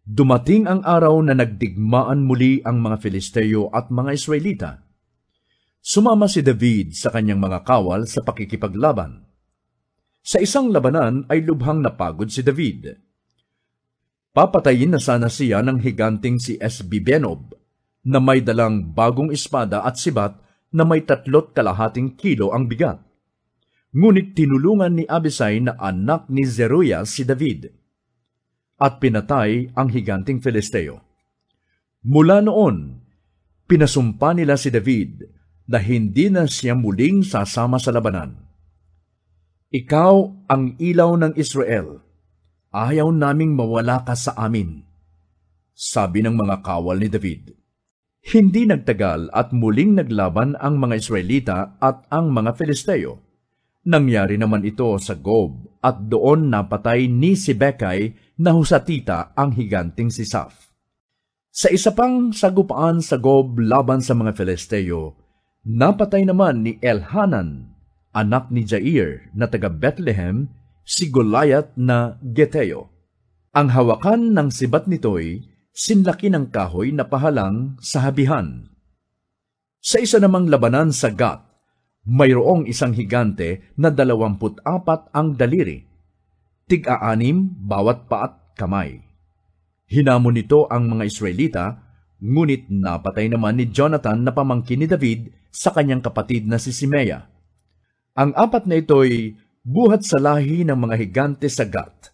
Dumating ang araw na nagdigmaan muli ang mga Filisteo at mga Israelita. Sumama si David sa kanyang mga kawal sa pakikipaglaban. Sa isang labanan ay lubhang napagod si David. Papatayin na sana siya ng higanting si Esbibenob, na may dalang bagong espada at sibat na may 3.5 kilo ang bigat. Ngunit tinulungan ni Abisai na anak ni Zeruiah si David, at pinatay ang higanting Filisteo. Mula noon, pinasumpa nila si David na hindi na siya muling sasama sa labanan. Ikaw ang ilaw ng Israel. Ayaw naming mawala ka sa amin, sabi ng mga kawal ni David. Hindi nagtagal at muling naglaban ang mga Israelita at ang mga Filisteo. Nangyari naman ito sa Gob at doon napatay ni Sibekay na Husatita ang higanting si Saf. Sa isa pang sagupaan sa Gob laban sa mga Filisteo, napatay naman ni Elhanan, anak ni Jair na taga Bethlehem, si Goliath na Geteo. Ang hawakan ng sibat nito'y sinlaki ng kahoy na pahalang sa habihan. Sa isa namang labanan sa Gat, mayroong isang higante na 24 ang daliri, tig-6 bawat paa at kamay. Hinamon nito ang mga Israelita, ngunit napatay naman ni Jonathan na pamangkin ni David sa kanyang kapatid na si Simea. Ang 4 na ito'y buhat sa lahi ng mga higante sa Gat,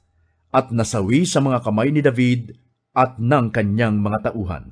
at nasawi sa mga kamay ni David at ng kanyang mga tauhan.